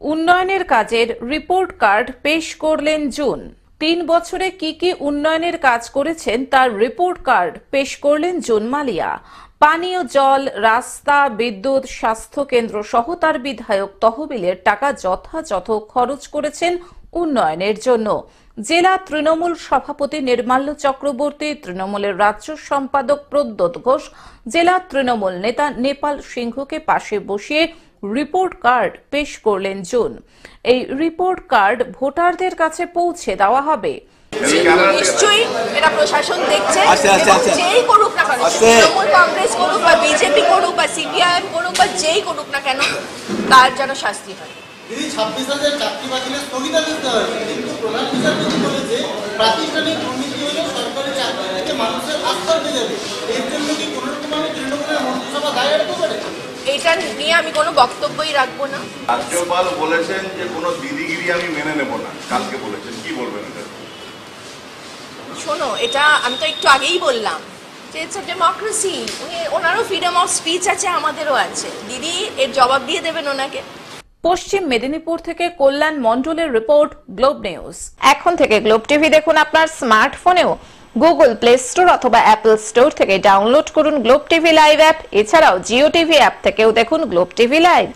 উন্নয়নের কাজের report card পেশ করলেন জুন। ৩ বছরে কি উন্নয়নের কাজ করেছেন তার রিপোর্ট কার্ড পেশ করলেন জুন মালিয়া। পানীয় জল, রাস্তা, বিদ্যুৎ, স্বাস্থ্য কেন্দ্র সহ তার বিধায়ক তহবিলের টাকা যথাযথ খরচ করেছেন উন্নয়নের জন্য। জেলা তৃণমূল সভাপতি নির্মাল্য চক্রবর্তী, তৃণমূলের রাজ্য সম্পাদক প্রদ্যোৎ ঘোষ, জেলা তৃণমূল নেতা নেপাল সিংহকে পাশে বসিয়ে রিপোর্ট কার্ড পেশ করলেন জুন। এই রিপোর্ট কার্ড ভোটারদের কাছে পৌঁছে দেওয়া হবে। নিশ্চয়ই এটা প্রশাসন দেখছে, যেই করুক না কেন, তৃণমূল কংগ্রেস করুক বা বিজেপি করুক বা সিপিআইএম করুক বা যেই করুক না কেন, তার যেন শাস্তি হয়। 26,000 চাকরি বাতিলের স্থগিতাদেশ দেওয়া হয়েছে, কিন্তু প্রধান বিচারপতি বলেছে প্রাতিষ্ঠানিক দুর্নীতি হলে সরকারি চাকরি থেকে মানুষের আস্থা উঠে যাবে। এর জন্য কি কোনো রকম তৃণমূলের মন্ত্রিসভা দায় রাখতে পারে? এটা নিয়ে আমি কোনো বক্তব্যই রাখবো না। রাজ্যপাল বলেছেন যে কোনো দিদিগিরি আমি মেনে নেব না, কালকে বলেছেন, কি বলবেন এটা? শোনো, এটা আমি তো একটু আগেই বললাম যে ইটস আ ডেমোক্রেসি, ওনারও ফ্রিডম অফ স্পিচ আছে, আমাদেরও আছে। দিদি এর জবাব দিয়ে দেবেন ওনাকে। পশ্চিম মেদিনীপুর থেকে কল্যাণ মণ্ডলের রিপোর্ট, গ্লোব নিউজ। এখন থেকে গ্লোব টিভি দেখুন আপনার স্মার্টফোনেও। গুগল প্লে স্টোর অথবা অ্যাপল স্টোর থেকে ডাউনলোড করুন গ্লোব টিভি লাইভ অ্যাপ। এছাড়াও জিও টিভি অ্যাপ থেকেও দেখুন গ্লোব টিভি লাইভ।